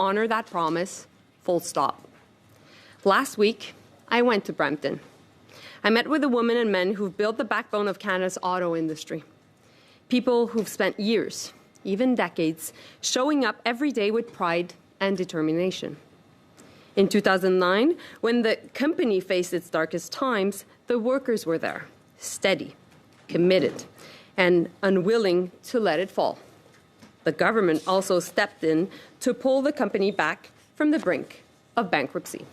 honor that promise, full stop. Last week, I went to Brampton. I met with the women and men who've built the backbone of Canada's auto industry. People who've spent years, even decades, showing up every day with pride and determination. In 2009, when the company faced its darkest times, the workers were there, steady, committed, and unwilling to let it fall. The government also stepped in to pull the company back from the brink of bankruptcy.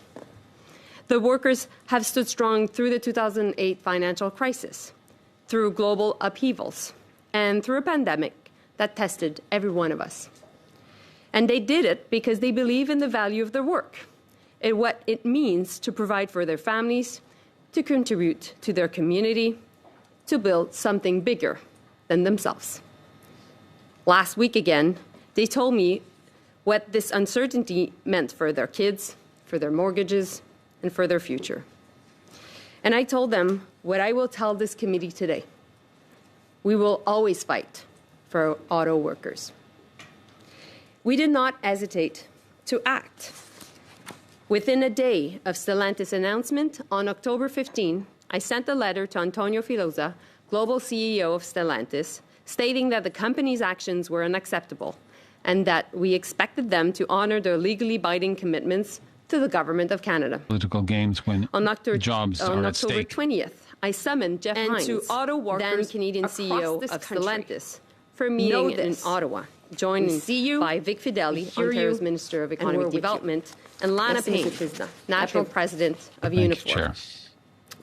The workers have stood strong through the 2008 financial crisis, through global upheavals, and through a pandemic that tested every one of us. And they did it because they believe in the value of their work, and what it means to provide for their families, to contribute to their community, to build something bigger than themselves. Last week again, they told me what this uncertainty meant for their kids, for their mortgages, and for their future. And I told them what I will tell this committee today. We will always fight for auto workers. We did not hesitate to act. Within a day of Stallantis' announcement, on October 15, I sent a letter to Antonio Filosa, global CEO of Stallantis, stating that the company's actions were unacceptable and that we expected them to honor their legally binding commitments to the Government of Canada. Political games when jobs are at stake. On October 20th, I summoned Jeff Hines, to auto workers, then Canadian CEO of Stellantis, for a meeting in Ottawa, joined by Vic Fideli, Ontario's Minister of Economic Development, and Lana Payne, National President of Unifor.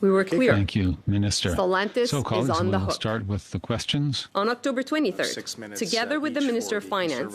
We were clear. Thank you, Minister. Stellantis so, colleagues, is on the we'll hook. Start with the questions. On October 23rd, together with the Minister of Finance,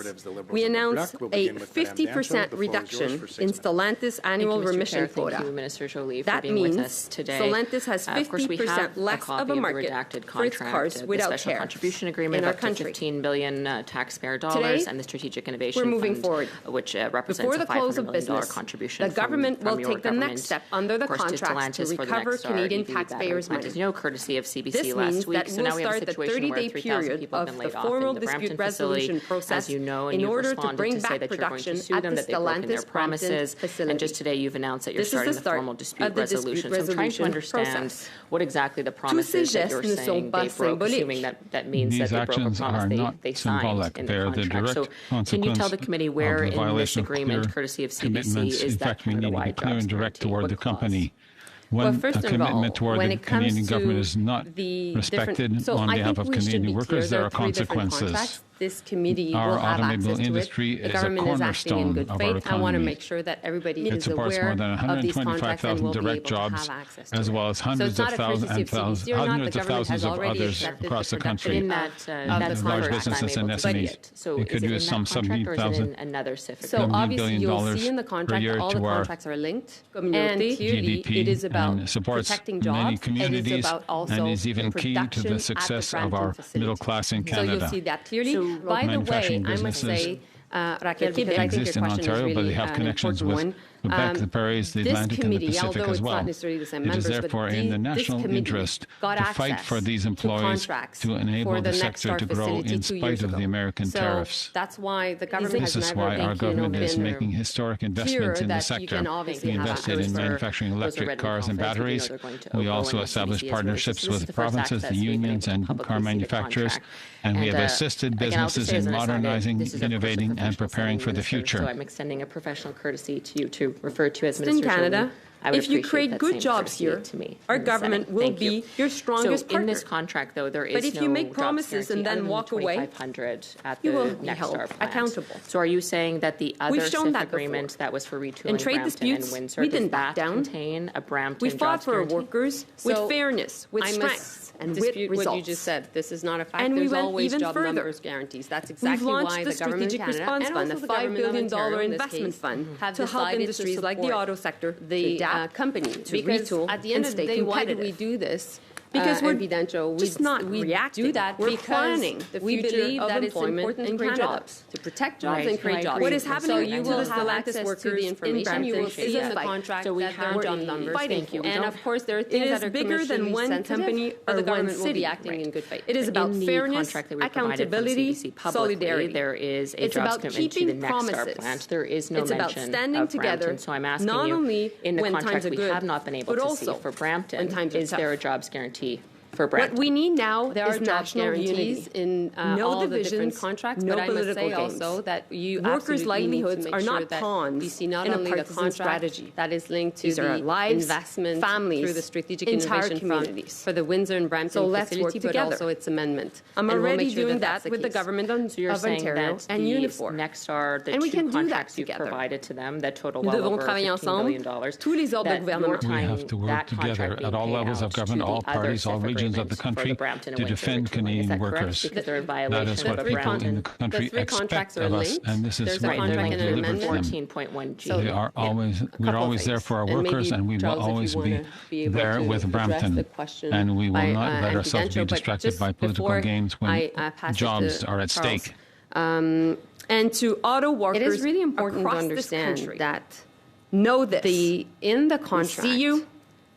we announced a 50% reduction in Stellantis' annual remission quota. Thank you, Minister Joly, for that being means with us today. Stellantis has 50% less of a market for its cars without special contribution agreement in our of country. $15 billion taxpayer dollars Today, and the Strategic Innovation we're moving Fund, forward. which represents Before a the close $500 of million business, contribution the government will your take the next government, step under the of course, contracts to Stallantis for the recover next Canadian EV taxpayers' battery money. As you know, courtesy of CBC This last means week. that So we'll now we have a start the situation where 30-day 3,000 period people have of been the laid off in formal the dispute Brampton facility, resolution process as you know, and in you've order to responded bring to say back that you're going to production sue at them, the that they've broken their Stellantis promises, Brampton facility. and just today you've announced that you're This is starting the the start formal dispute of the dispute resolution. So I'm trying to understand process. what exactly the promise is that you're saying they broke, assuming that means These that they broke a promise they signed in the contract. So can you tell the committee where in this agreement, courtesy of CBC, is that Canada-wide jobs direct toward the company? Well, When first a of commitment all, toward when the it comes Canadian to government is not the respected so on I behalf think of we should Canadian be clear, workers, there are three different consequences. contracts. This committee Our will have automobile access to industry it. The is a government is acting in cornerstone good of our faith. I want to economy. make sure that everybody It is supports aware more than of these contracts and will 125,000 be direct able to jobs, have access to as it. well as So hundreds it's not of a thousands courtesy and of CBC or not. hundreds The of government has thousands of already others accepted across the production country. in that, of the large contract. businesses and SMEs. So It could is it use in some that contract or is it 70,000 in another CIFIC? So $70 obviously billion you'll see in the per contract year that all the to our contracts are linked. And clearly GDP it is about and supports protecting many jobs. communities It is about also and is even key to production the at success the of our Brampton facility. middle class in So Canada. you'll see that clearly. So By the way, manufacturing I must businesses say, Raquel, because I think exist your in question Ontario, is but really they have an connections important with one. Quebec, the Prairies, the This Atlantic, and the committee, Pacific although as it's well. not necessarily the same It is members, but therefore in the this national committee interest got to fight access for these to employees contracts to enable for the the sector to Nexstar grow facility in 2 spite years of the ago. American So tariffs. that's why the government This has is never why our government is been making historic investments clearer in the that you sector. can obviously We have invested access in for manufacturing those are electric ready cars and confidence, we know batteries. they're going to We go also and established CBC is partnerships released. This is with the first provinces, the access we've been unions, able to and publicly car see the manufacturers. contract. And we have And, assisted again, I'll just businesses say as in an aside that modernizing, this is, of course, a innovating, and professional preparing for the minister, future. So I'm extending a professional courtesy to you to refer to as in Minister Canada. Joly. I would If you appreciate create that good same jobs courtesy here, to me our in the government Senate. will Thank be you. your strongest So partner. in this contract, though, there is But if no you make jobs promises and guarantee then other than walk away, 2,500 at you the will be Nexstar held plant. accountable. So are you saying that the other We've shown CIF that agreement before. that was for retooling In trade Brampton disputes, and Windsor, we does didn't back that down. contain a Brampton We fought jobs for our guarantee? workers with So fairness, with I strength, must and with dispute results. what you just said. This is not a fact. And we There's went always even job further. numbers guarantees. That's We've exactly launched why the the government of Strategic Canada Response and Fund, a also the $5 government of billion Ontario, in this investment case, fund have to help decided to industries like the support auto sector the adapt company to because retool at the end and of the stay day, why do we competitive. do this? because we're just not reacting. Do that we're planning. We believe that it's important to create jobs, to protect jobs and create jobs. What is happening? So you will have access workers to the information. You will see in the contract so we that have job numbers. Thank you. And of course, there are things that are bigger than one company or the one government will city be acting in good faith. It is about fairness, accountability, solidarity. There is a it's jobs about commitment to the keeping Next Star promises. plant. There is no it's mention about standing of together. Brampton. So I'm asking not you, only in the when contract times are we good, have not been able but to also see for Brampton, when times is are there a tough. jobs guarantee for Brampton? What we need now there is are jobs national guarantees unity. in No all divisions, the different contracts, no but I must political say games. also that you Workers' livelihoods are not that pawns you see not in a only the partisan contract strategy. that is linked to These are our the lives, investment families, through the strategic entire innovation communities. fund for the Windsor and Brampton So let's facility, work but together. also its amendment. I'm And we'll already make sure doing that's that the with the case. government So you're of saying Ontario that and the Unifor. Next are the And we two can do that contracts you've together. provided to them that total Nous well devons over travailler $15 billion. ensemble, tous les ordres de That gouvernement. you're We tying have to work that together contract at all being paid levels of out government, to all the other parties, all SIF regions of the agreements for country Brampton and to Windsor defend Region. Is Canadian that correct? workers. Because they're in That violation is what of people Brampton. in the country three expect contracts are of us, linked. and this is There's a what we contract will and an deliver to amendment. them. 14.1G. They are always, we're couple always there things. for our And maybe, workers, and we will Charles, if you always wanna be able there to with address Brampton. the question And we will by, not let ourselves be Prudential, but distracted just by political before gains when I pass it jobs to are at Charles. stake. And to auto workers It is really important to across understand this country, that know this. in the contract, we see you,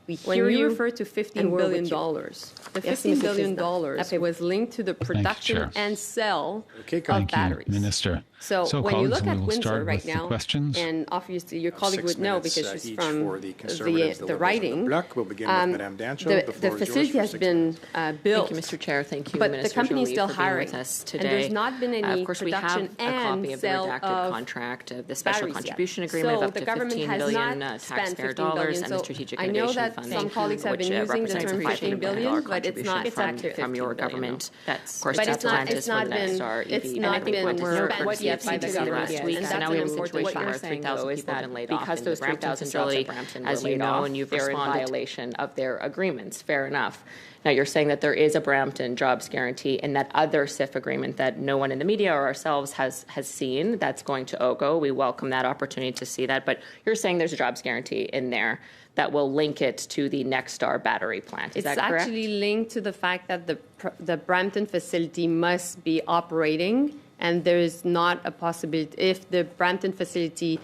we when hear you you, refer to $15 and we're billion, with you. the Yes, $15 Mrs. billion Fisner. was linked to the production Chair. and sell Thank of you, batteries. Minister. So when you colleagues, look we at will Windsor start right with the now, questions. and obviously your colleague 6 would know minutes, because she's each from for the Conservatives, the Liberals, and writing. the Bloc. We'll begin with Madame Dancho. The The floor is yours facility for has 6 been minutes. built. Thank you, Mr. Chair. Thank you, But Minister the company is Joly, still for being hiring with us and today. there's not been any of course, we have production a and copy of the sale redacted of contract of the special batteries yet. contribution agreement So of up the to government $15 has billion not spent taxpayer $15 dollars billion. and So the Strategic I know Innovation that Fund, some colleagues have which been using the represents term a $15 $15 billion, but it's not contribution up to from your $15 billion. government. That's, Of course, but it's not. Stallantis It's not for the been. Nexstar It's EV. not And I think been what we're spent yet by the government, last week, and and that's now an we have a important situation where question. 3,000 Is people have that been laid because off, and those the Brampton 3,000 facility, jobs at Brampton as were you laid know, off, and you've they're in responded. violation of their agreements. Fair enough. Now you're saying that there is a Brampton jobs guarantee in that other SIF agreement that no one in the media or ourselves has seen. That's going to OGO. We welcome that opportunity to see that. But you're saying there's a jobs guarantee in there that will link it to the Nexstar battery plant. Is that correct? It's actually linked to the fact that the Brampton facility must be operating, and there is not a possibility if the Brampton facility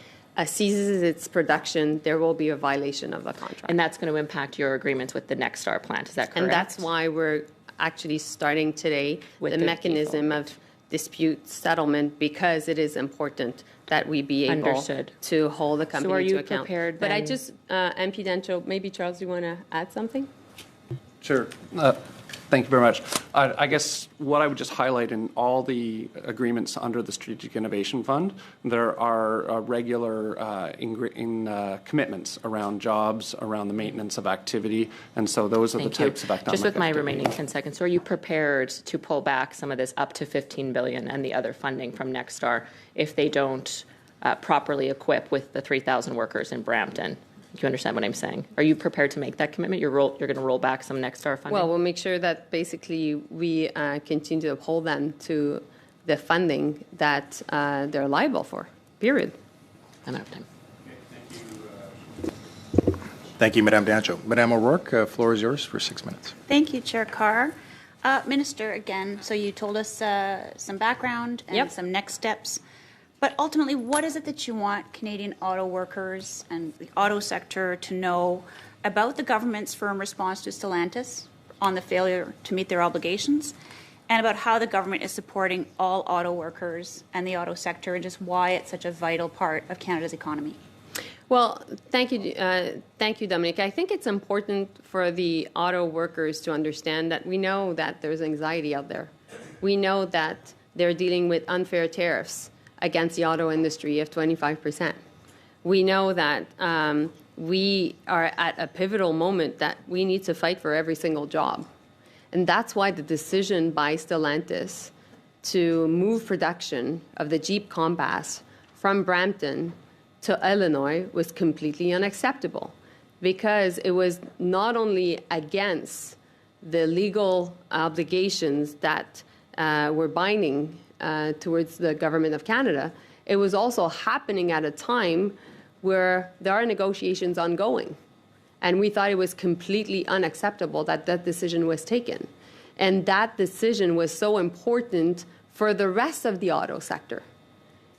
ceases its production, there will be a violation of the contract. And that's going to impact your agreements with the Nexstar plant. Is that correct? And that's why we're actually starting today With the the mechanism people. of dispute settlement, because it is important that we be able Understood. to hold the company are you to account. prepared But I then- just, MP Dencho, maybe Charles, you want to add something? Sure. Thank you very much. I guess what I would just highlight in all the agreements under the Strategic Innovation Fund, there are regular commitments around jobs, around the maintenance of activity, and so those are the Thank you. types of economic Just with my activity. remaining 10 seconds, so are you prepared to pull back some of this up to $15 billion and the other funding from Nexstar if they don't properly equip with the 3,000 workers in Brampton? Do you understand what I'm saying? Are you prepared to make that commitment? You're going to roll back some Nexstar funding? Well, we'll make sure that basically we continue to uphold them to the funding that they're liable for, period. I'm out of time. Thank you, Madame Dancho. Madame O'Rourke, floor is yours for 6 minutes. Thank you, Chair Carr. Minister, again, so you told us some background and Yep. some next steps. But ultimately, what is it that you want Canadian auto workers and the auto sector to know about the government's firm response to Stellantis on the failure to meet their obligations, and about how the government is supporting all auto workers and the auto sector, and just why it's such a vital part of Canada's economy? Well, thank you, Dominic. I think it's important for the auto workers to understand that we know that there's anxiety out there. We know that they're dealing with unfair tariffs against the auto industry of 25%. We know that we are at a pivotal moment that we need to fight for every single job. And that's why the decision by Stallantis to move production of the Jeep Compass from Brampton to Illinois was completely unacceptable, because it was not only against the legal obligations that were binding towards the government of Canada, it was also happening at a time where there are negotiations ongoing. And we thought it was completely unacceptable that that decision was taken. And that decision was so important for the rest of the auto sector.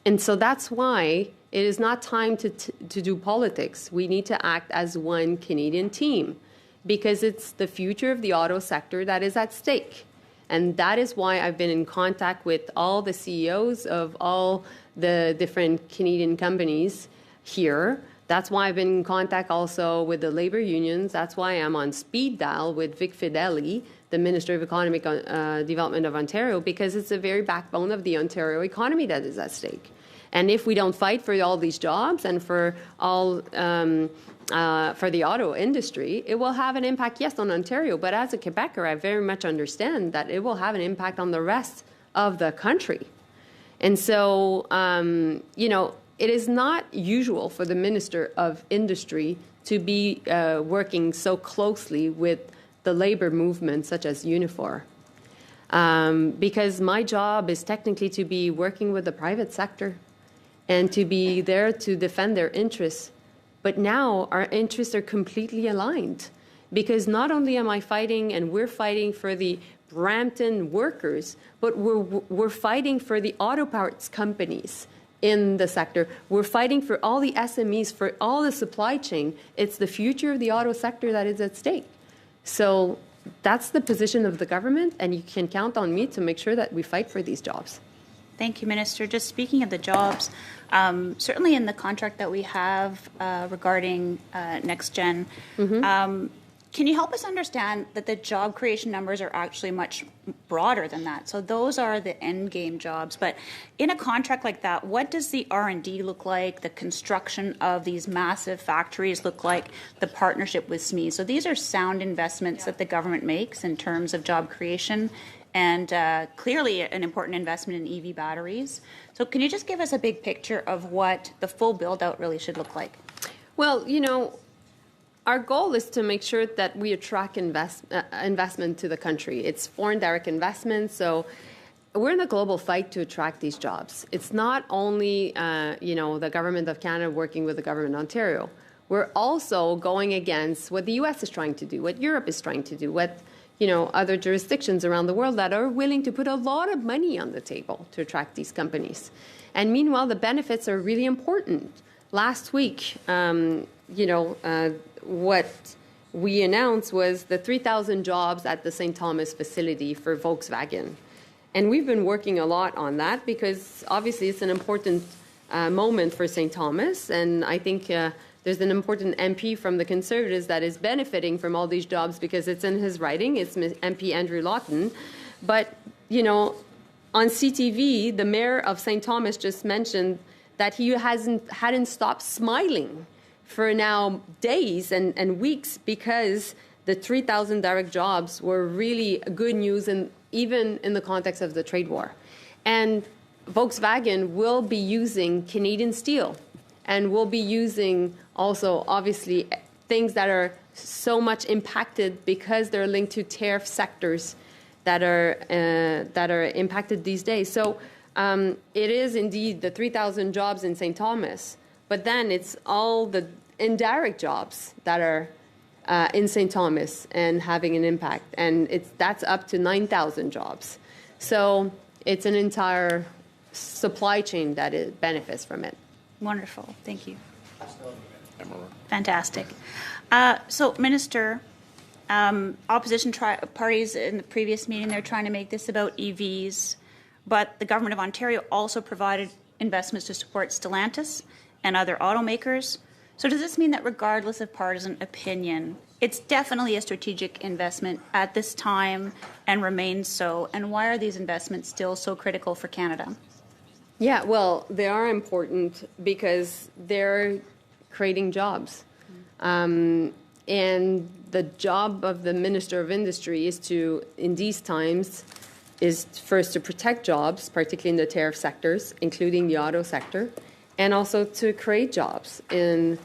And so that's why it is not time to do politics. We need to act as one Canadian team, because it's the future of the auto sector that is at stake. And that is why I've been in contact with all the CEOs of all the different Canadian companies here. That's why I've been in contact also with the labor unions. That's why I'm on speed dial with Vic Fedeli, the Minister of Economic Development of Ontario, because it's the very backbone of the Ontario economy that is at stake. And if we don't fight for all these jobs and for all for the auto industry, it will have an impact, yes, on Ontario. But as a Quebecer, I very much understand that it will have an impact on the rest of the country. And so, you know, it is not usual for the Minister of Industry to be working so closely with the labor movement, such as Unifor. Because my job is technically to be working with the private sector and to be there to defend their interests. But now our interests are completely aligned, because not only am I fighting and we're fighting for the Brampton workers, but we're fighting for the auto parts companies in the sector. We're fighting for all the SMEs, for all the supply chain. It's the future of the auto sector that is at stake. So that's the position of the government, and you can count on me to make sure that we fight for these jobs. Thank you, Minister. Just speaking of the jobs, certainly in the contract that we have regarding Next Gen, can you help us understand that the job creation numbers are actually much broader than that? So those are the end game jobs. But in a contract like that, what does the R&D look like? The construction of these massive factories look like? The partnership with SME? So these are sound investments that the government makes in terms of job creation, and clearly an important investment in EV batteries. So can you just give us a big picture of what the full build-out really should look like? Well, you know, our goal is to make sure that we attract investment to the country. It's foreign direct investment, so we're in a global fight to attract these jobs. It's not only, you know, the government of Canada working with the government of Ontario. We're also going against what the U.S. is trying to do, what Europe is trying to do, what, you know, other jurisdictions around the world that are willing to put a lot of money on the table to attract these companies. And meanwhile, the benefits are really important. Last week, you know, what we announced was the 3,000 jobs at the St. Thomas facility for Volkswagen. And we've been working a lot on that because obviously it's an important moment for St. Thomas. And I think there's an important MP from the Conservatives that is benefiting from all these jobs because it's in his writing. It's MP Andrew Lawton. But, you know, on CTV, the mayor of St. Thomas just mentioned that he hadn't stopped smiling for now days and weeks because the 3,000 direct jobs were really good news, and even in the context of the trade war. And Volkswagen will be using Canadian steel and will be using also, obviously, things that are so much impacted because they're linked to tariff sectors that are impacted these days. So it is indeed the 3,000 jobs in St. Thomas, but then it's all the indirect jobs that are in St. Thomas and having an impact. And that's up to 9,000 jobs. So it's an entire supply chain that it benefits from it. Wonderful. Thank you. Fantastic. So, Minister, opposition parties in the previous meeting, they're trying to make this about EVs, but the Government of Ontario also provided investments to support Stellantis and other automakers. So does this mean that regardless of partisan opinion, it's definitely a strategic investment at this time and remains so? And why are these investments still so critical for Canada? Yeah, well, they are important because they're creating jobs. And the job of the Minister of Industry is to, in these times, is first to protect jobs, particularly in the tariff sectors, including the auto sector, and also to create jobs in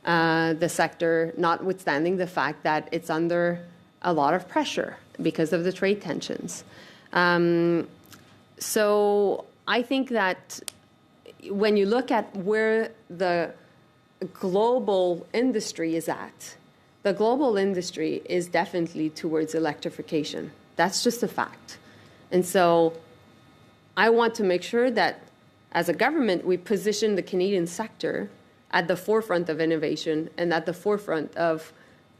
the sector, notwithstanding the fact that it's under a lot of pressure because of the trade tensions. So I think that when you look at where the global industry is at, the global industry is definitely towards electrification. That's just a fact. And so I want to make sure that as a government, we position the Canadian sector at the forefront of innovation and at the forefront of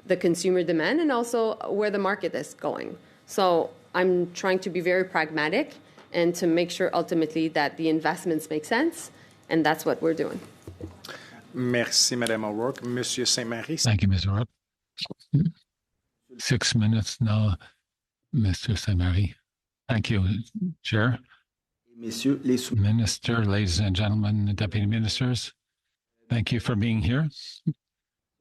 the consumer demand and also where the market is going. So I'm trying to be very pragmatic and to make sure ultimately that the investments make sense, and that's what we're doing. Merci, Madame O'Rourke. Monsieur Saint-Marie. Thank you, Ms. O'Rourke. 6 minutes now, Mr. Saint-Marie. Thank you, Chair. Minister, ladies and gentlemen, deputy ministers, thank you for being here.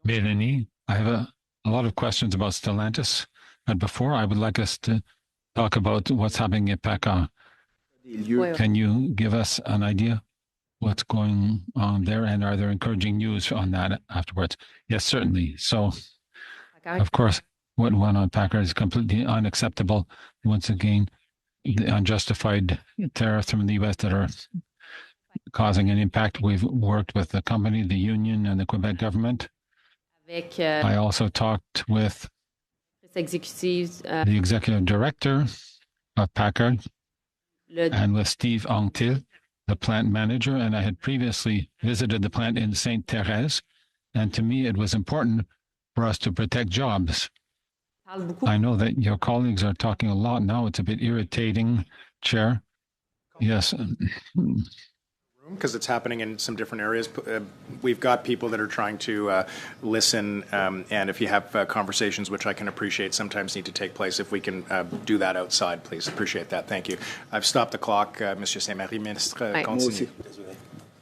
Melanie, I have a lot of questions about Stellantis, but before I would like us to talk about what's happening at PACCAR. Can you give us an idea what's going on there, and are there encouraging news on that afterwards? Yes, certainly. So, of course, what went on PACCAR is completely unacceptable. Once again, the unjustified tariffs from the U.S. that are causing an impact. We've worked with the company, the union, and the Quebec government. I also talked with the executive director of PACCAR and with Steve Anctil, the plant manager, and I had previously visited the plant in Sainte-Thérèse, and to me it was important for us to protect jobs. I know that your colleagues are talking a lot now. It's a bit irritating, Chair. Yes. Because it's happening in some different areas. We've got people that are trying to listen, and if you have conversations, which I can appreciate, sometimes need to take place, if we can do that outside, please. Appreciate that. Thank you. I've stopped the clock. Monsieur Saint-Marie, Ministre, continue.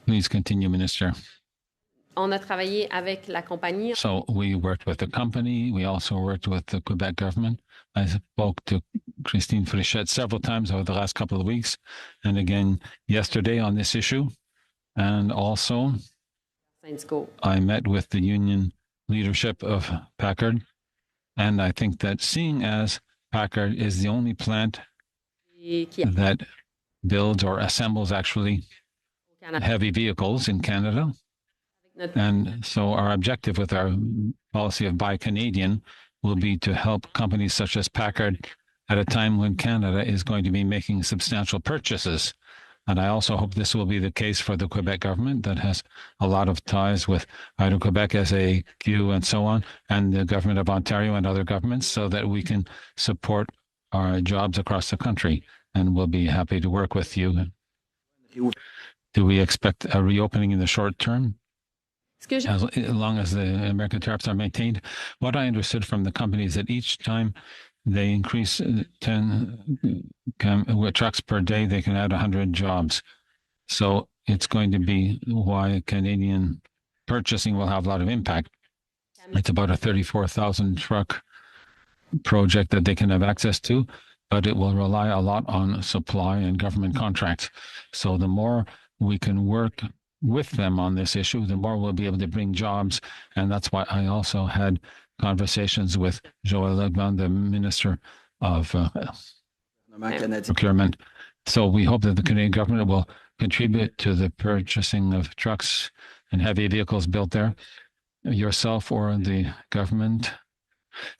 Please continue, Minister. On a travaillé avec la compagnie. So we worked with the company. We also worked with the Quebec government. I spoke to Christine Frichette several times over the last couple of weeks, and again yesterday on this issue. And also, I met with the union leadership of PACCAR, and I think that seeing as PACCAR is the only plant that builds or assembles actually heavy vehicles in Canada, and so our objective with our policy of Buy Canadian will be to help companies such as PACCAR at a time when Canada is going to be making substantial purchases. And I also hope this will be the case for the Quebec government that has a lot of ties with Hydro-Quebec, SAQ, and so on, and the government of Ontario and other governments, so that we can support our jobs across the country. And we'll be happy to work with you. Do we expect a reopening in the short term? As long as the American tariffs are maintained? What I understood from the company is that each time they increase 10 trucks per day, they can add 100 jobs. So it's going to be why Canadian purchasing will have a lot of impact. It's about a 34,000 truck project that they can have access to, but it will rely a lot on supply and government contracts. So the more we can work with them on this issue, the more we'll be able to bring jobs. And that's why I also had conversations with Joël Legban, the Minister of Procurement. So we hope that the Canadian government will contribute to the purchasing of trucks and heavy vehicles built there. Yourself or the government,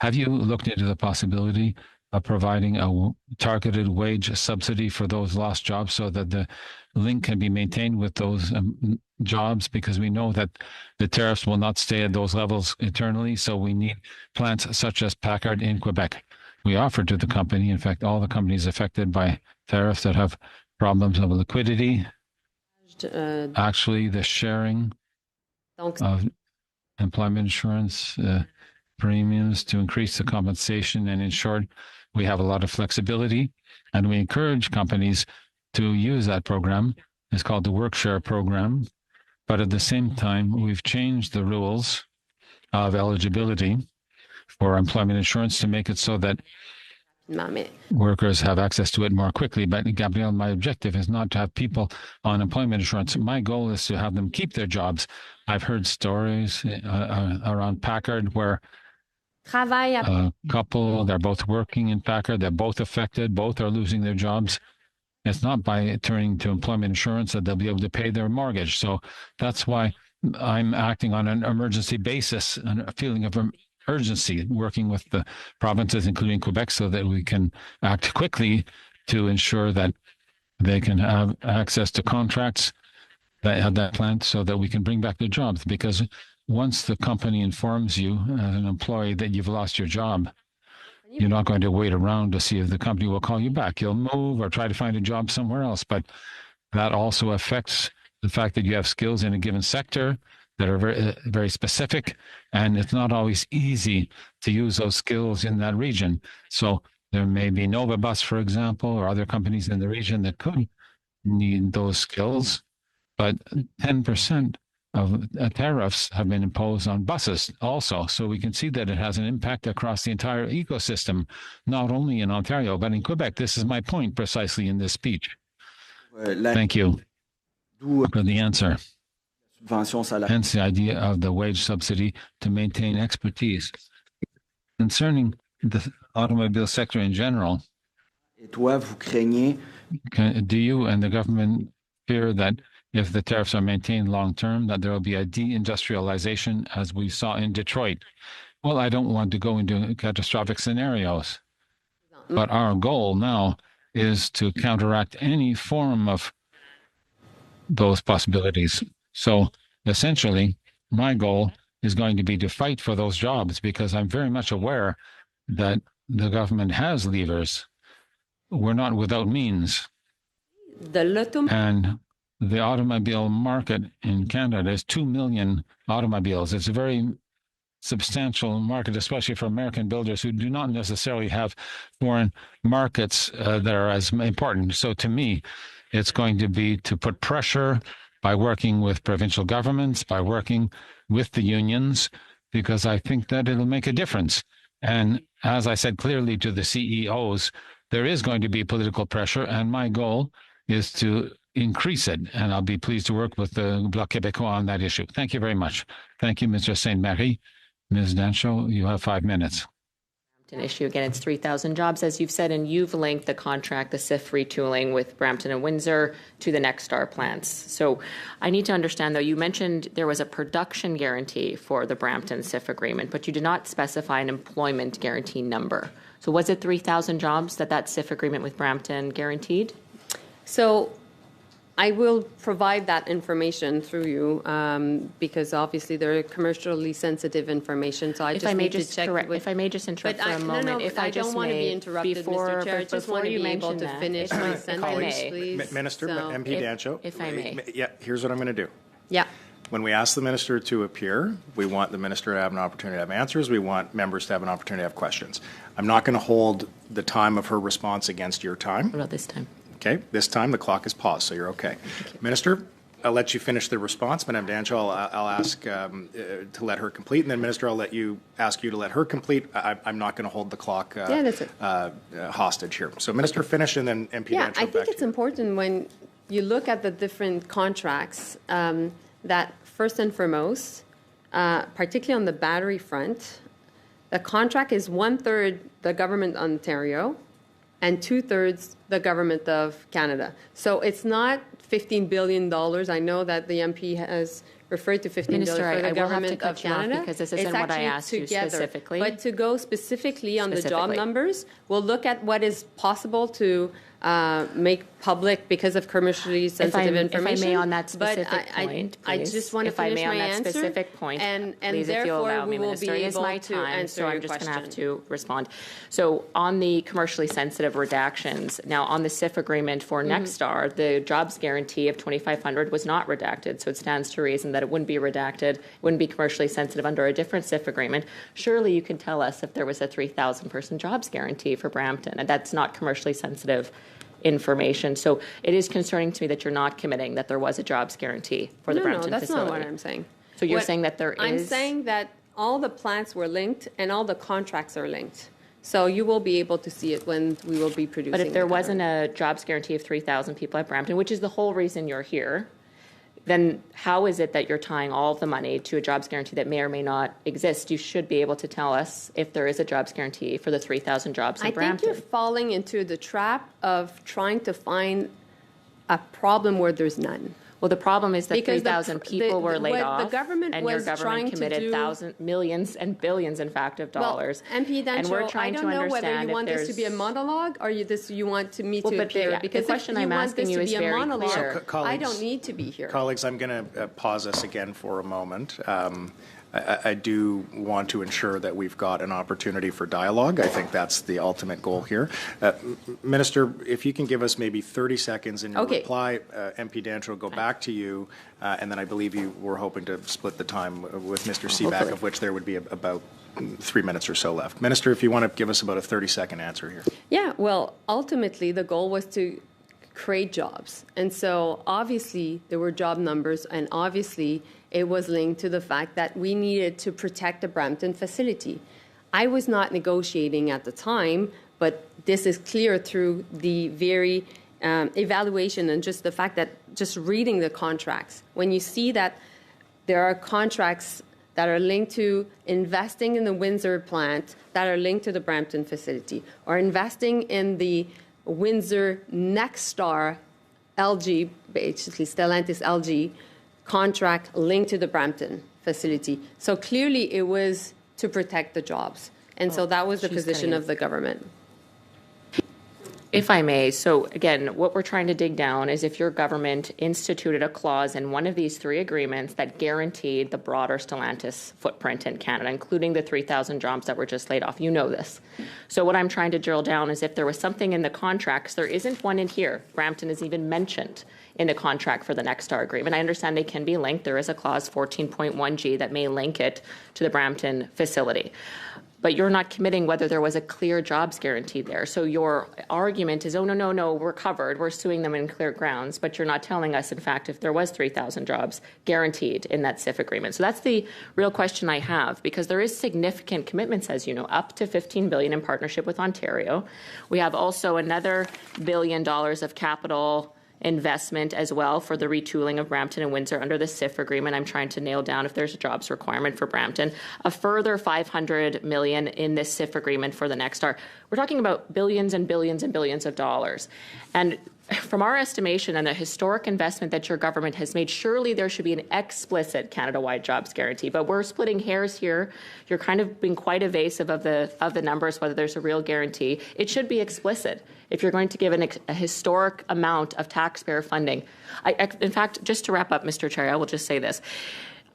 have you looked into the possibility of providing a targeted wage subsidy for those lost jobs so that the link can be maintained with those jobs? Because we know that the tariffs will not stay at those levels eternally. So we need plants such as PACCAR in Quebec. We offered to the company, in fact, all the companies affected by tariffs that have problems of liquidity, actually the sharing of employment insurance premiums to increase the compensation. And in short, we have a lot of flexibility, and we encourage companies to use that program. It's called the Work Share program. But at the same time, we've changed the rules of eligibility for employment insurance to make it so that workers have access to it more quickly. But Gabrielle, my objective is not to have people on employment insurance. My goal is to have them keep their jobs. I've heard stories around PACCAR where a couple, they're both working in PACCAR, they're both affected, both are losing their jobs. It's not by turning to employment insurance that they'll be able to pay their mortgage. So that's why I'm acting on an emergency basis and a feeling of urgency, working with the provinces, including Quebec, so that we can act quickly to ensure that they can have access to contracts that have that plant so that we can bring back the jobs. Because once the company informs you as an employee that you've lost your job, you're not going to wait around to see if the company will call you back. You'll move or try to find a job somewhere else. But that also affects the fact that you have skills in a given sector that are very, very specific, and it's not always easy to use those skills in that region. So there may be Nova Bus, for example, or other companies in the region that could need those skills, but 10% of tariffs have been imposed on buses also. So we can see that it has an impact across the entire ecosystem, not only in Ontario, but in Quebec. This is my point precisely in this speech. Thank you for the answer. Hence the idea of the wage subsidy to maintain expertise. Concerning the automobile sector in general, do you and the government fear that if the tariffs are maintained long term, that there will be a deindustrialization as we saw in Detroit? Well, I don't want to go into catastrophic scenarios, but our goal now is to counteract any form of those possibilities. So essentially, my goal is going to be to fight for those jobs, because I'm very much aware that the government has levers. We're not without means. And the automobile market in Canada is 2 million automobiles. It's a very substantial market, especially for American builders who do not necessarily have foreign markets that are as important. So to me, it's going to be to put pressure by working with provincial governments, by working with the unions, because I think that it'll make a difference. And as I said clearly to the CEOs, there is going to be political pressure, and my goal is to increase it. And I'll be pleased to work with the Bloc Québécois on that issue. Thank you very much. Thank you, Mr. Sainte-Marie. Ms. Dancho, you have 5 minutes. An issue again, it's 3,000 jobs, as you've said, and you've linked the contract, the SIF retooling with Brampton and Windsor to the Next Star plants. So I need to understand, though, you mentioned there was a production guarantee for the Brampton SIF agreement, but you did not specify an employment guarantee number. So was it 3,000 jobs that SIF agreement with Brampton guaranteed? So I will provide that information through you because obviously they're commercially sensitive information. So I just need to check. If I may just interrupt for a moment. I don't want to be interrupted, Mr. Chair. I just want to be able to finish my sentence, please. Minister, MP Dancho. If I may. Yeah, here's what I'm going to do. Yeah. When we ask the minister to appear, we want the minister to have an opportunity to have answers. We want members to have an opportunity to have questions. I'm not going to hold the time of her response against your time. What about this time? Okay, this time the clock is paused, so you're okay. Minister, I'll let you finish the response. Madame Dancho, I'll ask to let her complete, and then Minister, I'll ask you to let her complete. I'm not going to hold the clock hostage here. So Minister, finish, and then MP Dancho. I think it's important when you look at the different contracts that first and foremost, particularly on the battery front, the contract is 1/3 the government of Ontario and 2/3 the government of Canada. So it's not $15 billion. I know that the MP has referred to $15 billion for the government of Canada. Because this isn't what I asked you specifically. But to go specifically on the job numbers, we'll look at what is possible to make public because of commercially sensitive information. If I may on that specific point, I just want to finish my answer. Specific point, and please, if you'll allow me, Minister, it is my time, so I'm just going to have to respond. So on the commercially sensitive redactions, now on the SIF agreement for Next Star, the jobs guarantee of 2,500 was not redacted, so it stands to reason that it wouldn't be redacted, wouldn't be commercially sensitive under a different SIF agreement. Surely you can tell us if there was a 3,000 person jobs guarantee for Brampton, and that's not commercially sensitive information. So it is concerning to me that you're not committing that there was a jobs guarantee for the Brampton facility. facility. No, that's not what I'm saying. So you're saying that there is... I'm saying that all the plants were linked and all the contracts are linked. So you will be able to see it when we will be producing. But if there wasn't a jobs guarantee of 3,000 people at Brampton, which is the whole reason you're here, then how is it that you're tying all of the money to a jobs guarantee that may or may not exist? You should be able to tell us if there is a jobs guarantee for the 3,000 jobs in Brampton. I think you're falling into the trap of trying to find a problem where there's none. Well, the problem is that Because 3,000 people were laid what off, the government and your was trying government to committed do- thousands, millions, and billions, in fact, of dollars. Well, MP and we're Dancho, I trying don't to know whether understand you if want this to be a there's- monologue or you want me Well, to but appear. the because question if you I'm want asking this you to is be a very monologue, clear. So, I colleagues- don't need to be here. Colleagues, I'm going to pause us again for a moment. I do want to ensure that we've got an opportunity for dialogue. I think that's the ultimate goal here. Minister, if you can give us maybe 30 seconds in your Okay. reply, MP Dancho will go back to you, and then I believe you were hoping to split the time with Mr. Seaback, Hopefully. of which there would be about 3 minutes or so left. Minister, if you want to give us about a 30-second answer here. Yeah, well, ultimately, the goal was to create jobs. And so obviously, there were job numbers, and obviously, it was linked to the fact that we needed to protect the Brampton facility. I was not negotiating at the time, but this is clear through the very evaluation and just the fact that just reading the contracts. When you see that there are contracts that are linked to investing in the Windsor plant that are linked to the Brampton facility, or investing in the Windsor Next Star LG, basically Stellantis LG, contract linked to the Brampton facility. So clearly it was to protect the jobs. And so that was the position of the government. If I may, so again, what we're trying to dig down is if your government instituted a clause in one of these three agreements that guaranteed the broader Stellantis footprint in Canada, including the 3,000 jobs that were just laid off. You know this. So what I'm trying to drill down is if there was something in the contracts, there isn't one in here. Brampton is even mentioned in the contract for the Next Star agreement. I understand they can be linked. There is a clause 14.1G that may link it to the Brampton facility. But you're not committing whether there was a clear jobs guarantee there. So your argument is, oh, no, we're covered. We're suing them in clear grounds. But you're not telling us, in fact, if there was 3,000 jobs guaranteed in that CIF agreement. So that's the real question I have, because there is significant commitments, as you know, up to $15 billion in partnership with Ontario. We have also another $1 billion of capital investment as well for the retooling of Brampton and Windsor under the CIF agreement. I'm trying to nail down if there's a jobs requirement for Brampton. A further $500 million in this CIF agreement for the Next Star. We're talking about billions and billions and billions of dollars. And from our estimation and the historic investment that your government has made, surely there should be an explicit Canada-wide jobs guarantee. But we're splitting hairs here. You're kind of being quite evasive of the numbers, whether there's a real guarantee. It should be explicit if you're going to give a historic amount of taxpayer funding. In fact, just to wrap up, Mr. Chair, I will just say this.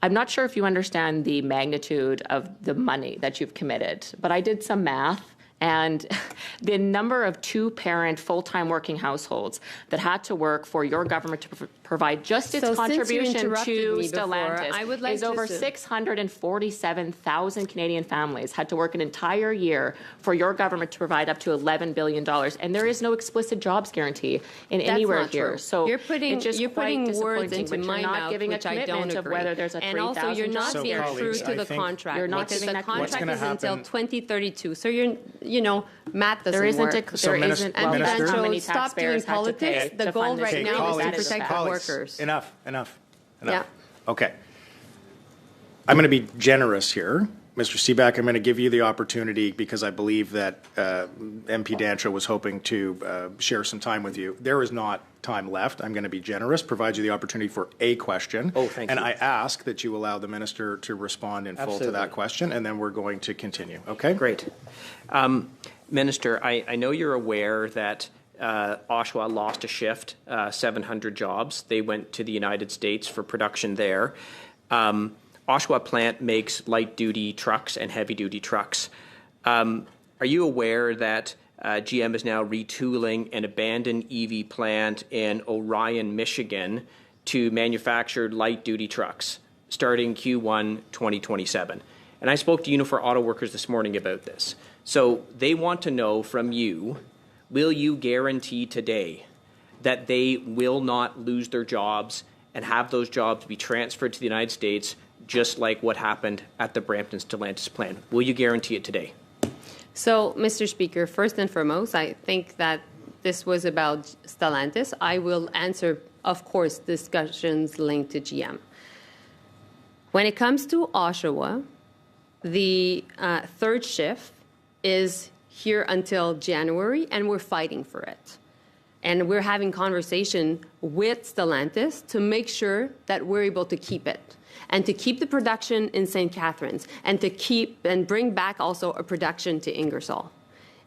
I'm not sure if you understand the magnitude of the money that you've committed, but I did some math. And the number of two-parent, full-time working households that had to work for your government to provide just its contribution to Stellantis is over 647,000 Canadian families had to work an entire year for your government to provide up to $11 billion. And there is no explicit jobs guarantee in anywhere here. True. So you're putting words into my mouth, giving which a I don't of agree. whether there's a and also, you're not jobs being guarantee. true colleagues, to I the think contract. You're not because giving the that contract what's is gonna until happen- 2032. So math doesn't There isn't work. a, there isn't Well, well, that's Minister- how many Stop doing taxpayers had to politics. pay The to goal fund this right now is to agreement. protect the workers. Enough. Yeah. Okay. I'm going to be generous here. Mr. Seaback, I'm going to give you the opportunity because I believe that MP Dancho was hoping to share some time with you. There is not time left. I'm going to be generous, provide you the opportunity for a question. Oh, thank and you. I ask that you allow the minister to respond in full to that question, and then we're going to continue. Okay? Great. Minister, I know you're aware that Oshawa lost a shift, 700 jobs. They went to the United States for production there. Oshawa plant makes light-duty trucks and heavy-duty trucks. Are you aware that GM is now retooling an abandoned EV plant in Orion, Michigan to manufacture light-duty trucks starting Q1 2027? And I spoke to Unifor Auto Workers this morning about this. So they want to know from you, will you guarantee today that they will not lose their jobs and have those jobs be transferred to the United States, just like what happened at the Brampton Stellantis plant? Will you guarantee it today? So, Mr. Speaker, first and foremost, I think that this was about Stellantis. I will answer, of course, discussions linked to GM. When it comes to Oshawa, the third shift is here until January, and we're fighting for it. And we're having conversation with Stellantis to make sure that we're able to keep it and to keep the production in St. Catharines and to keep and bring back also a production to Ingersoll.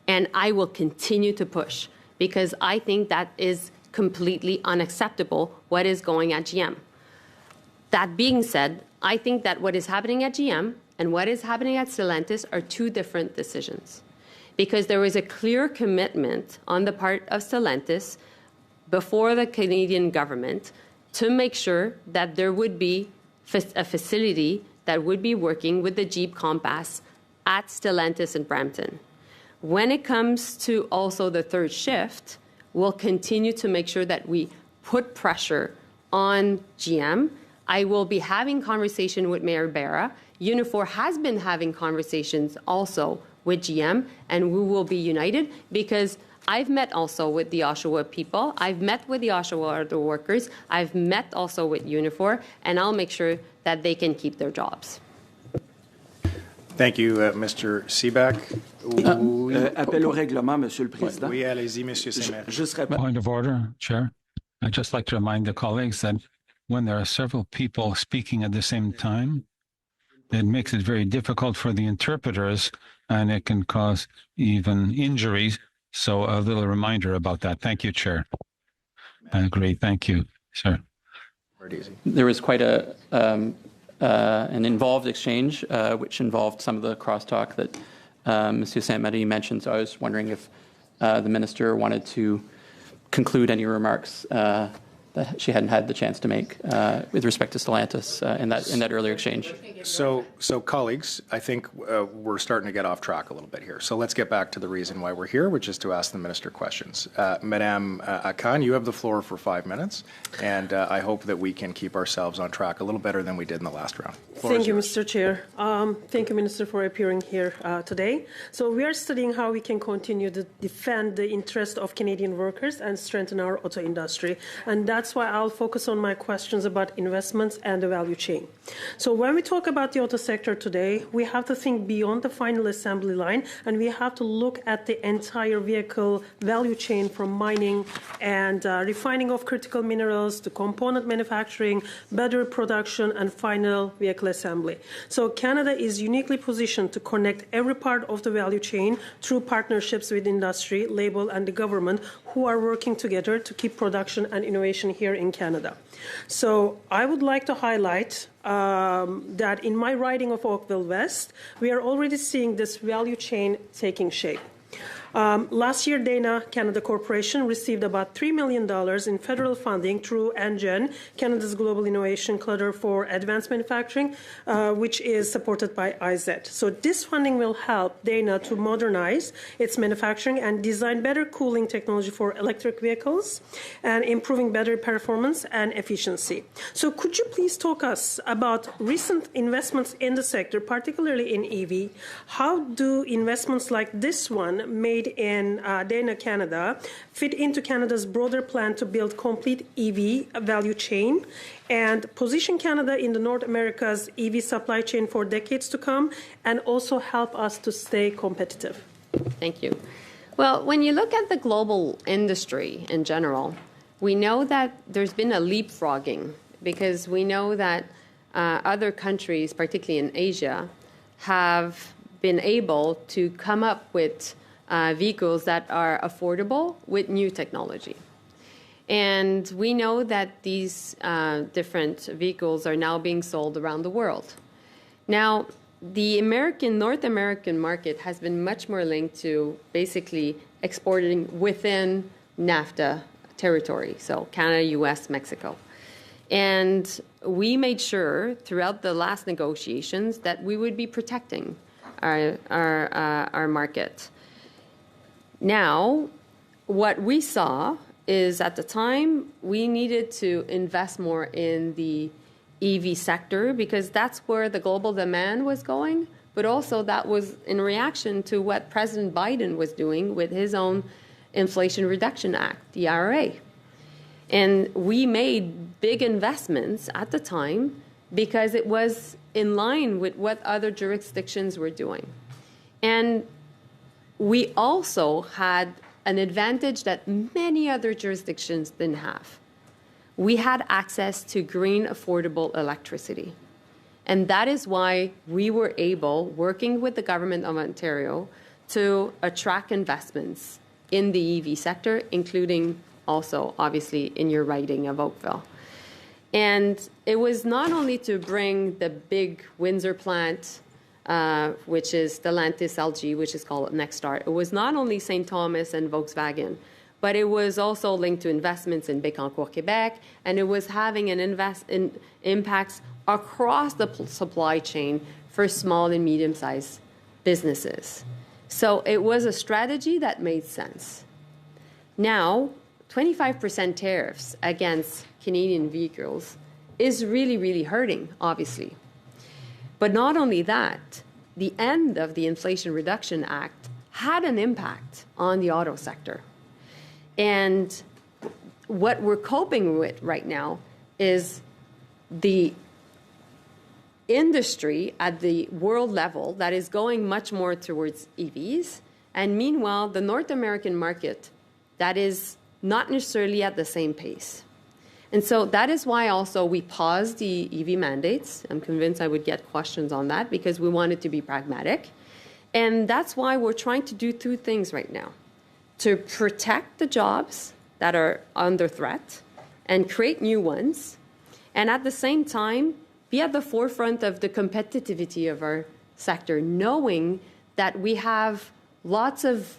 And I will continue to push because I think that is completely unacceptable what is going at GM. That being said, I think that what is happening at GM and what is happening at Stellantis are two different decisions, because there was a clear commitment on the part of Stallantis before the Canadian government to make sure that there would be a facility that would be working with the Jeep Compass at Stallantis in Brampton. When it comes to also the third shift, we'll continue to make sure that we put pressure on GM. I will be having conversation with Mayor Barra. Unifor has been having conversations also with GM, and we will be united because I've met also with the Oshawa people. I've met with the Oshawa auto workers. I've met also with Unifor, and I'll make sure that they can keep their jobs. Thank you, Mr. Seeback. Appel au règlement, Monsieur le Président. Oui, allez-y, Monsieur Saint-Marie. Point of order, Chair. I'd just like to remind the colleagues that when there are several people speaking at the same time, it makes it very difficult for the interpreters, and it can cause even injuries. So a little reminder about that. Thank you, Chair. I agree. Thank you, sir. There was quite an involved exchange, which involved some of the crosstalk that Monsieur Saint-Marie mentioned. So I was wondering if the minister wanted to conclude any remarks that she hadn't had the chance to make with respect to Stellantis in that earlier exchange. So colleagues, I think we're starting to get off track a little bit here. So let's get back to the reason why we're here, which is to ask the minister questions. Madame Akan, you have the floor for 5 minutes, and I hope that we can keep ourselves on track a little better than we did in the last round. Thank you, Mr. Chair. Thank you, Minister, for appearing here today. So we are studying how we can continue to defend the interest of Canadian workers and strengthen our auto industry. And that's why I'll focus on my questions about investments and the value chain. So when we talk about the auto sector today, we have to think beyond the final assembly line, and we have to look at the entire vehicle value chain from mining and refining of critical minerals to component manufacturing, battery production, and final vehicle assembly. So Canada is uniquely positioned to connect every part of the value chain through partnerships with industry, labor, and the government who are working together to keep production and innovation here in Canada. So I would like to highlight that in my riding of Oakville West, we are already seeing this value chain taking shape. Last year, Dana Canada Corporation received about $3 million in federal funding through NGen, Canada's Global Innovation Cluster for Advanced Manufacturing, which is supported by IZ. So this funding will help Dana to modernize its manufacturing and design better cooling technology for electric vehicles and improving battery performance and efficiency. So could you please talk us about recent investments in the sector, particularly in EV? How do investments like this one made in Dana, Canada, fit into Canada's broader plan to build complete EV value chain and position Canada in the North America's EV supply chain for decades to come, and also help us to stay competitive? Thank you. Well, when you look at the global industry in general, we know that there's been a leapfrogging because we know that other countries, particularly in Asia, have been able to come up with vehicles that are affordable with new technology. And we know that these different vehicles are now being sold around the world. Now, the North American market has been much more linked to basically exporting within NAFTA territory, so Canada, US, Mexico. And we made sure throughout the last negotiations that we would be protecting our market. Now, what we saw is at the time we needed to invest more in the EV sector because that's where the global demand was going, but also that was in reaction to what President Biden was doing with his own Inflation Reduction Act, the IRA. And we made big investments at the time because it was in line with what other jurisdictions were doing. And we also had an advantage that many other jurisdictions didn't have. We had access to green, affordable electricity. And that is why we were able, working with the government of Ontario, to attract investments in the EV sector, including also, obviously, in your riding of Oakville. And it was not only to bring the big Windsor plant, which is Stallantis LG, which is called Nextstart. It was not only St. Thomas and Volkswagen, but it was also linked to investments in Bécancour, Quebec, and it was having an impacts across the supply chain for small and medium-sized businesses. So it was a strategy that made sense. Now, 25% tariffs against Canadian vehicles is really, really hurting, obviously. But not only that, the end of the Inflation Reduction Act had an impact on the auto sector. And what we're coping with right now is the industry at the world level that is going much more towards EVs. And meanwhile, the North American market that is not necessarily at the same pace. And so that is why also we paused the EV mandates. I'm convinced I would get questions on that because we wanted to be pragmatic. And that's why we're trying to do two things right now: to protect the jobs that are under threat and create new ones, and at the same time, be at the forefront of the competitivity of our sector, knowing that we have lots of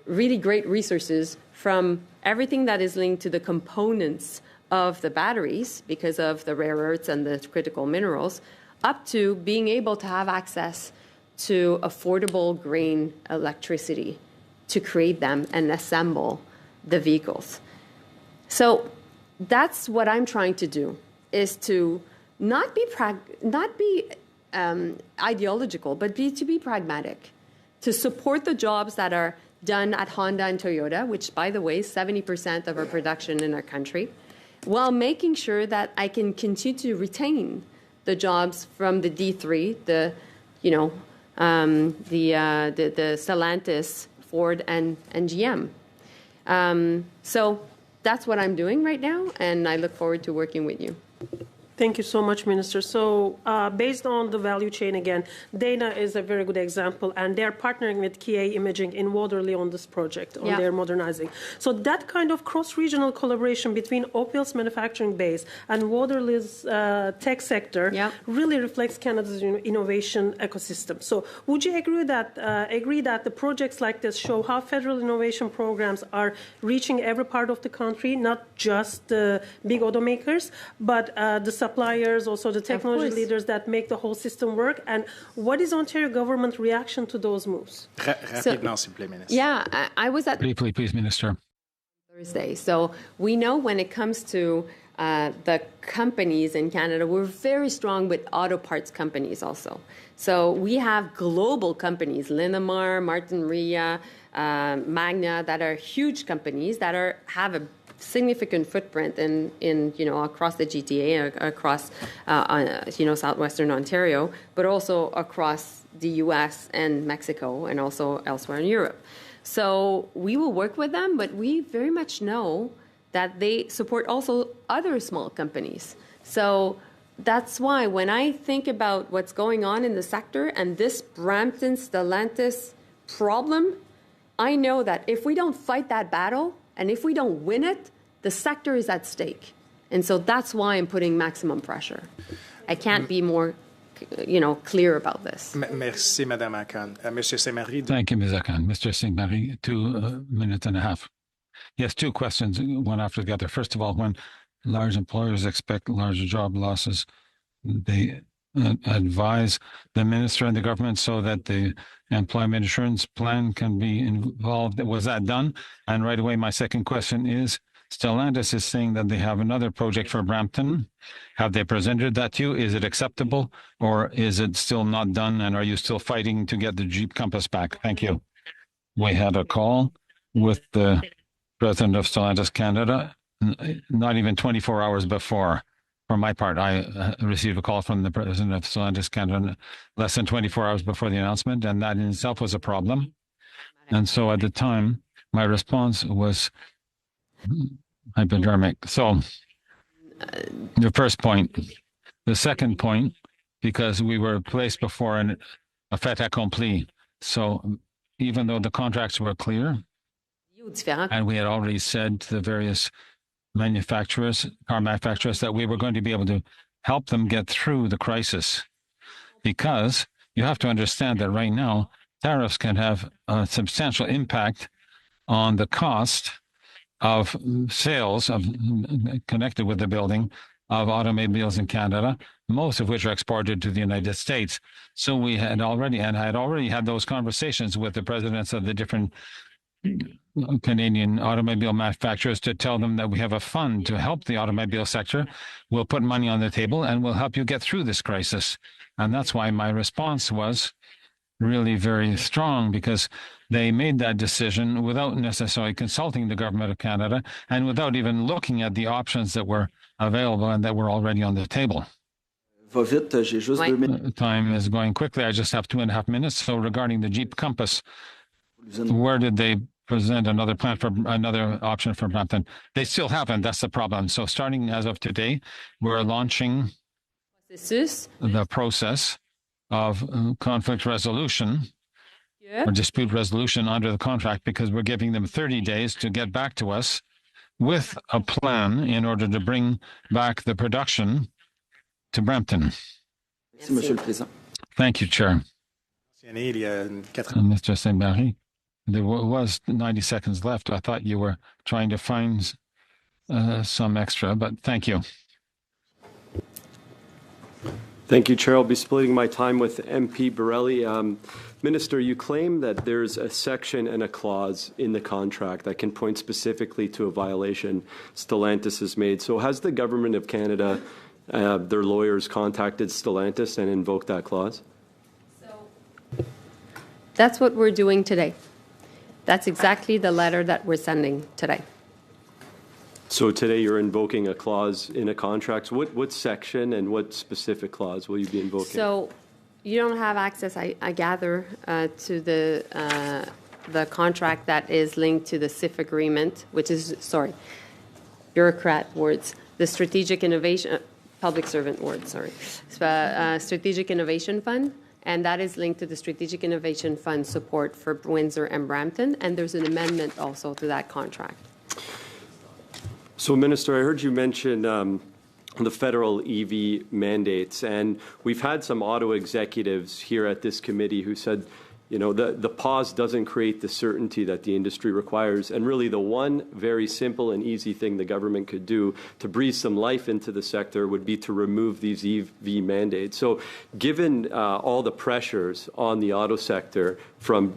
really great resources from everything that is linked to the components of the batteries because of the rare earths and the critical minerals, up to being able to have access to affordable green electricity to create them and assemble the vehicles. So that's what I'm trying to do, is to not be ideological, but to be pragmatic, to support the jobs that are done at Honda and Toyota, which, by the way, is 70% of our production in our country, while making sure that I can continue to retain the jobs from the D3, the Stallantis, Ford, and GM. So that's what I'm doing right now, and I look forward to working with you. Thank you so much, Minister. So based on the value chain again, Dana is a very good example, and they're partnering with Kia Imaging in Waterloo on this project, on their modernizing. So that kind of cross-regional collaboration between Oakville's manufacturing base and Waterloo's tech sector really reflects Canada's innovation ecosystem. So would you agree that the projects like this show how federal innovation programs are reaching every part of the country, not just the big automakers, but the suppliers, also the technology leaders that make the whole system work? And what is Ontario government reaction to those moves? Rapidement, s'il vous plaît, Ministre. Yeah, I was at Please, Minister. Thursday. So we know when it comes to the companies in Canada, we're very strong with auto parts companies also. So we have global companies, Linamar, Martin Ria, Magna, that are huge companies that have a significant footprint in across the GTA, across southwestern Ontario, but also across the U.S. and Mexico, and also elsewhere in Europe. So we will work with them, but we very much know that they support also other small companies. So that's why when I think about what's going on in the sector and this Brampton Stellantis problem, I know that if we don't fight that battle and if we don't win it, the sector is at stake. And so that's why I'm putting maximum pressure. I can't be more clear about this. Merci, Madame Akan. Monsieur Saint-Marie. Thank you, Ms. Akan. Mr. Saint-Marie, 2 minutes and a half. Yes, two questions, one after the other. First of all, when large employers expect large job losses, they advise the minister and the government so that the employment insurance plan can be involved. Was that done? And right away, my second question is, Stellantis is saying that they have another project for Brampton. Have they presented that to you? Is it acceptable, or is it still not done? And are you still fighting to get the Jeep Compass back? Thank you. We had a call with the president of Stellantis Canada, not even 24 hours before. For my part, I received a call from the president of Stellantis Canada less than 24 hours before the announcement, and that in itself was a problem. And so at the time, my response was hypodermic. So the first point. The second point, because we were placed before a fait accompli. So even though the contracts were clear, and we had already said to the various manufacturers, car manufacturers, that we were going to be able to help them get through the crisis. Because you have to understand that right now, tariffs can have a substantial impact on the cost of sales connected with the building of automobiles in Canada, most of which are exported to the United States. So we had already, and I had already had those conversations with the presidents of the different Canadian automobile manufacturers to tell them that we have a fund to help the automobile sector. We'll put money on the table and we'll help you get through this crisis. And that's why my response was really very strong, because they made that decision without necessarily consulting the government of Canada and without even looking at the options that were available and that were already on the table. Time is going quickly. I just have 2.5 minutes. So regarding the Jeep Compass, where did they present another plan for another option for Brampton? They still haven't. That's the problem. So starting as of today, we're launching the process of conflict resolution or dispute resolution under the contract, because we're giving them 30 days to get back to us with a plan in order to bring back the production to Brampton. Thank you, Chair. Mr. Saint-Barry, there was 90 seconds left. I thought you were trying to find some extra, but thank you. Thank you, Chair. I'll be splitting my time with MP Borelli. Minister, you claim that there's a section and a clause in the contract that can point specifically to a violation Stellantis has made. So has the Government of Canada, their lawyers, contacted Stellantis and invoked that clause? So that's what we're doing today. That's exactly the letter that we're sending today. So today you're invoking a clause in a contract. What section and what specific clause will you be invoking? So you don't have access, I gather, to the contract that is linked to the CIF agreement, which is, sorry, bureaucrat words, the Strategic Innovation, public servant words, sorry, Strategic Innovation Fund. And that is linked to the Strategic Innovation Fund support for Windsor and Brampton. And there's an amendment also to that contract. So, Minister, I heard you mention the federal EV mandates, and we've had some auto executives here at this committee who said, you know, the pause doesn't create the certainty that the industry requires, and really the one very simple and easy thing the government could do to breathe some life into the sector would be to remove these EV mandates. So given all the pressures on the auto sector from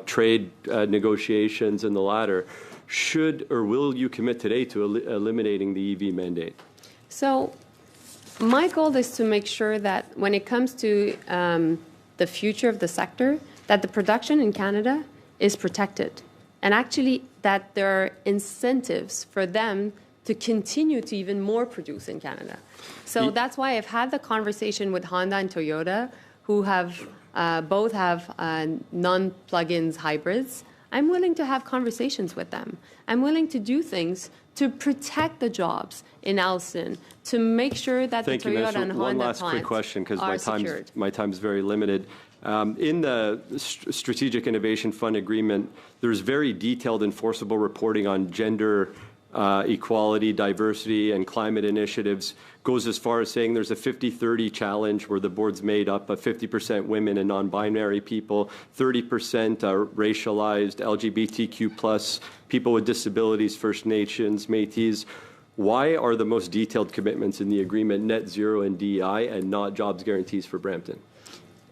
trade negotiations and the latter, should or will you commit today to eliminating the EV mandate? So my goal is to make sure that when it comes to the future of the sector, that the production in Canada is protected. And actually that there are incentives for them to continue to even more produce in Canada. So that's why I've had the conversation with Honda and Toyota, who have both have non-plug-ins hybrids. I'm willing to have conversations with them. I'm willing to do things to protect the jobs in Alston, to make sure that the Toyota and Honda One last quick question, because my time is very limited. In the Strategic Innovation Fund agreement, there's very detailed enforceable reporting on gender equality, diversity, and climate initiatives. Goes as far as saying there's a 50-30 challenge where the board's made up of 50% women and non-binary people, 30% racialized, LGBTQ+, people with disabilities, First Nations, Métis. Why are the most detailed commitments in the agreement net zero and DEI and not jobs guarantees for Brampton?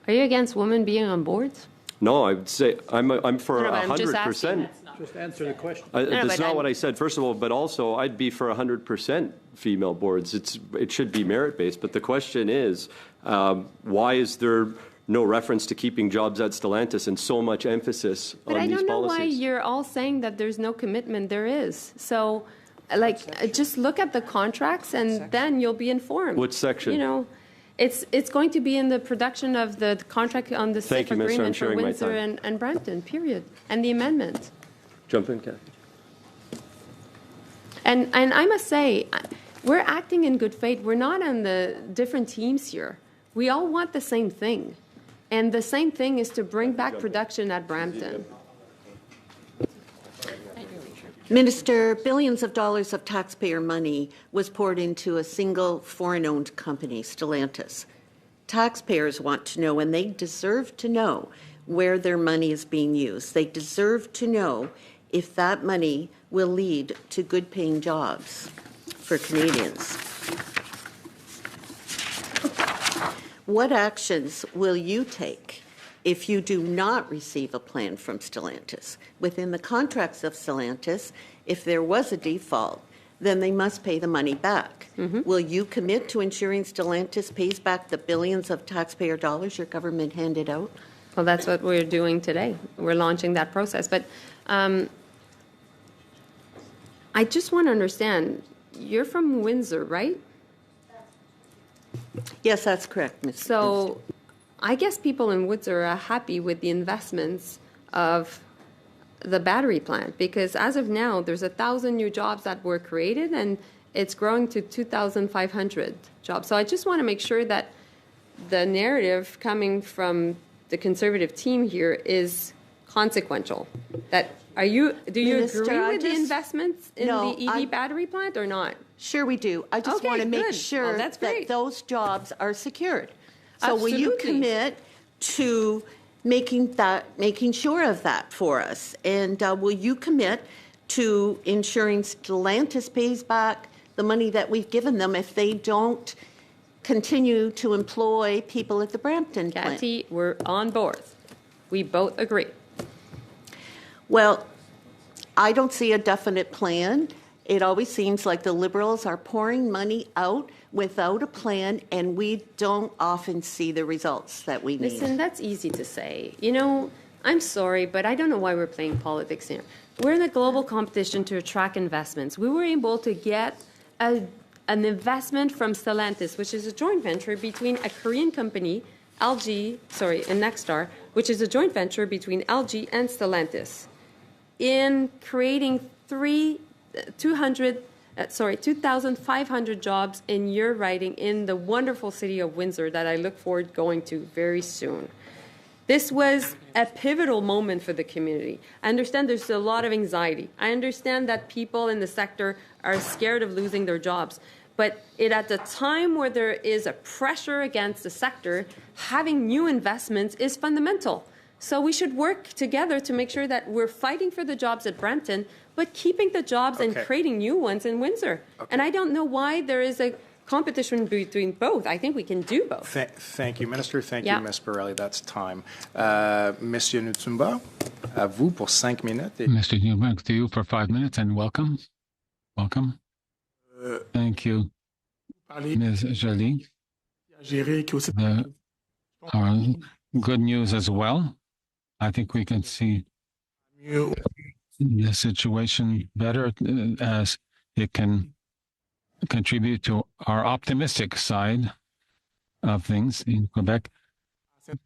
Are you against women being on boards? No, I would say I'm for 100%. Just answer the question. That's not what I said, first of all, but also I'd be for 100% female boards. It should be merit-based, but the question is, why is there no reference to keeping jobs at Stellantis and so much emphasis on these policies? But I don't know why you're all saying that there's no commitment. There is. So, like, just look at the contracts and then you'll be informed. Which section? You know, it's going to be in the production of the contract on the CIF agreement for Windsor and Brampton, period, and the amendment. Jump in, Kathy. And I must say, we're acting in good faith. We're not on the different teams here. We all want the same thing. And the same thing is to bring back production at Brampton. Minister, billions of dollars of taxpayer money was poured into a single foreign-owned company, Stallantis. Taxpayers want to know, and they deserve to know, where their money is being used. They deserve to know if that money will lead to good-paying jobs for Canadians. What actions will you take if you do not receive a plan from Stallantis? Within the contracts of Stallantis, if there was a default, then they must pay the money back. Will you commit to ensuring Stallantis pays back the billions of taxpayer dollars your government handed out? Well, that's what we're doing today. We're launching that process. But I just want to understand, you're from Windsor, right? Yes, that's correct, Ms. So I guess people in Windsor are happy with the investments of the battery plant, because as of now, there's 1,000 new jobs that were created, and it's growing to 2,500 jobs. So I just want to make sure that the narrative coming from the Conservative team here is consequential. Do you Minister, agree with the investments in the EV battery plant or not? Sure we do. I just want to make sure that those jobs are secured. So will you commit to making sure of that for us? And will you commit to ensuring Stellantis pays back the money that we've given them if they don't continue to employ people at the Brampton plant? Kathy, we're on board. We both agree. Well, I don't see a definite plan. It always seems like the Liberals are pouring money out without a plan, and we don't often see the results that we need. Listen, that's easy to say. You know, I'm sorry, but I don't know why we're playing politics here. We're in a global competition to attract investments. We were able to get an investment from Stallantis, which is a joint venture between a Korean company, and Nexstar, which is a joint venture between LG and Stallantis, in creating 2,500 jobs in your riding in the wonderful city of Windsor that I look forward going to very soon. This was a pivotal moment for the community. I understand there's a lot of anxiety. I understand that people in the sector are scared of losing their jobs. But at the time where there is a pressure against the sector, having new investments is fundamental. So we should work together to make sure that we're fighting for the jobs at Brampton, but keeping the jobs and creating new ones in Windsor. And I don't know why there is a competition between both. I think we can do both. Thank you, Minister. Thank you, Ms. Borelli. That's time. Monsieur Nutsumba, à vous pour 5 minutes. Mr. Newmark, to you for 5 minutes, and welcome. Welcome. Thank you, Ms. Joly. Our good news as well. I think we can see the situation better as it can contribute to our optimistic side of things in Quebec.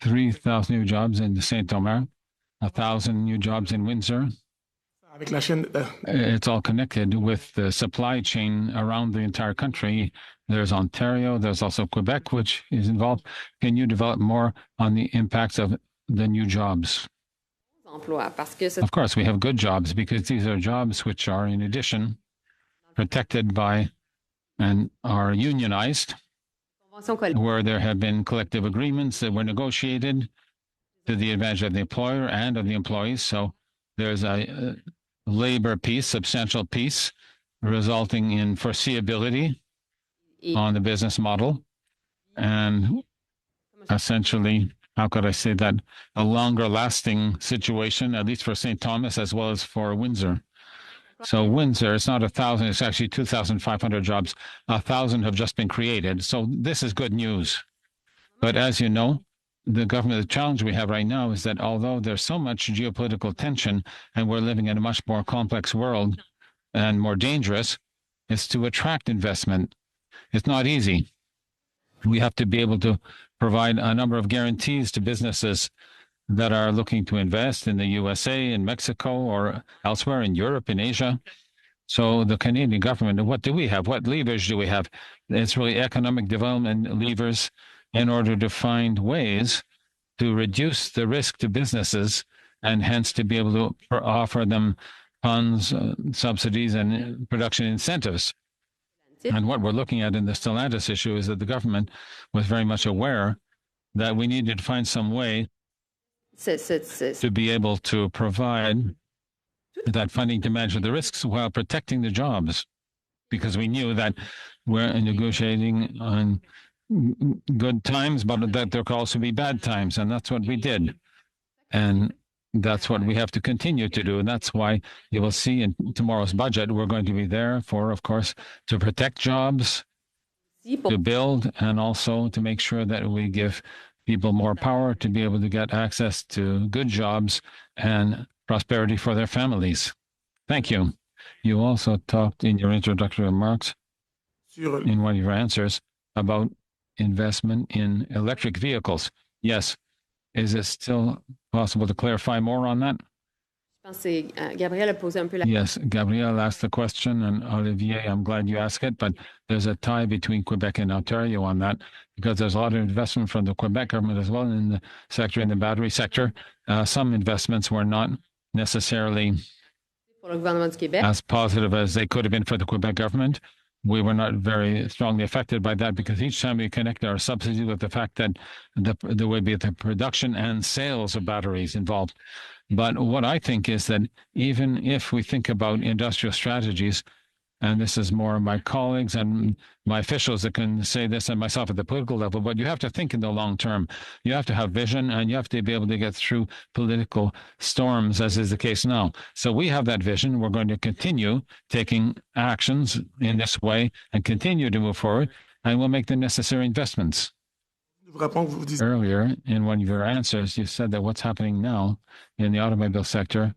3,000 new jobs in Saint-Omer, 1,000 new jobs in Windsor. It's all connected with the supply chain around the entire country. There's Ontario, there's also Quebec, which is involved. Can you develop more on the impacts of the new jobs? Of course, we have good jobs because these are jobs which are, in addition, protected by and are unionized, where there have been collective agreements that were negotiated to the advantage of the employer and of the employees. So there's a labor peace, substantial peace, resulting in foreseeability on the business model. And essentially, how could I say that, a longer lasting situation, at least for St. Thomas as well as for Windsor. So Windsor, it's not 1,000, it's actually 2,500 jobs. 1,000 have just been created. So this is good news. But as you know, the challenge we have right now is that although there's so much geopolitical tension and we're living in a much more complex world and more dangerous, is to attract investment. It's not easy. We have to be able to provide a number of guarantees to businesses that are looking to invest in the USA, in Mexico, or elsewhere in Europe, in Asia. So the Canadian government, what do we have? What levers do we have? It's really economic development levers in order to find ways to reduce the risk to businesses and hence to be able to offer them funds, subsidies, and production incentives. And what we're looking at in the Stallantis issue is that the government was very much aware that we needed to find some way to be able to provide that funding to manage the risks while protecting the jobs, because we knew that we're negotiating on good times, but that there could also be bad times, and that's what we did. And that's what we have to continue to do. And that's why you will see in tomorrow's budget, we're going to be there for, of course, to protect jobs, to build, and also to make sure that we give people more power to be able to get access to good jobs and prosperity for their families. Thank you. You also talked in your introductory remarks, in one of your answers, about investment in electric vehicles. Yes. Is it still possible to clarify more on that? Yes, Gabrielle asked the question, and Olivier, I'm glad you asked it, but there's a tie between Quebec and Ontario on that, because there's a lot of investment from the Quebec government as well in the sector, in the battery sector. Some investments were not necessarily as positive as they could have been for the Quebec government. We were not very strongly affected by that because each time we connect our subsidy with the fact that there would be the production and sales of batteries involved. But what I think is that even if we think about industrial strategies, and this is more my colleagues and my officials that can say this, and myself at the political level, but you have to think in the long term. You have to have vision, and you have to be able to get through political storms, as is the case now. So we have that vision. We're going to continue taking actions in this way and continue to move forward, and we'll make the necessary investments. Earlier, in one of your answers, you said that what's happening now in the automobile sector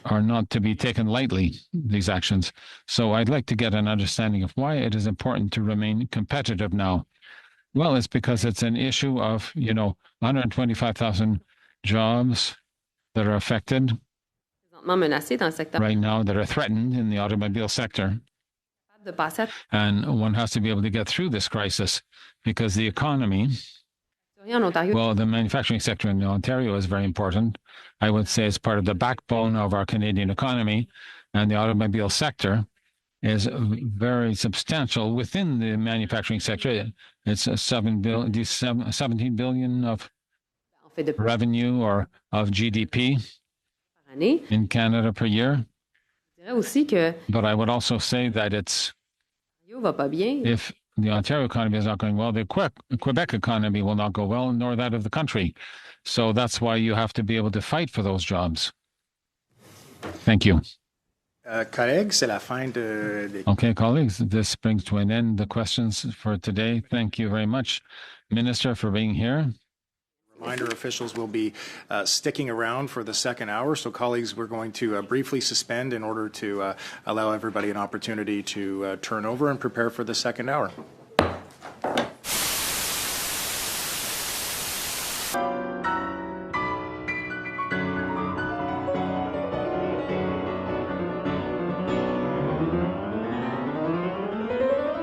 are not to be taken lightly, these actions. So I'd like to get an understanding of why it is important to remain competitive now. Well, it's because it's an issue of, 125,000 jobs that are affected right now, that are threatened in the automobile sector. And one has to be able to get through this crisis because the economy, well, the manufacturing sector in Ontario is very important. I would say it's part of the backbone of our Canadian economy, and the automobile sector is very substantial within the manufacturing sector. It's 17 billion of revenue or of GDP in Canada per year. But I would also say that if the Ontario economy is not going well, the Quebec economy will not go well, nor that of the country. So that's why you have to be able to fight for those jobs. Thank you. Collègues, c'est la fin de... Okay, colleagues, this brings to an end the questions for today. Thank you very much, Minister, for being here. Reminder, officials will be sticking around for the second hour. So, colleagues, we're going to briefly suspend in order to allow everybody an opportunity to turn over and prepare for the second hour.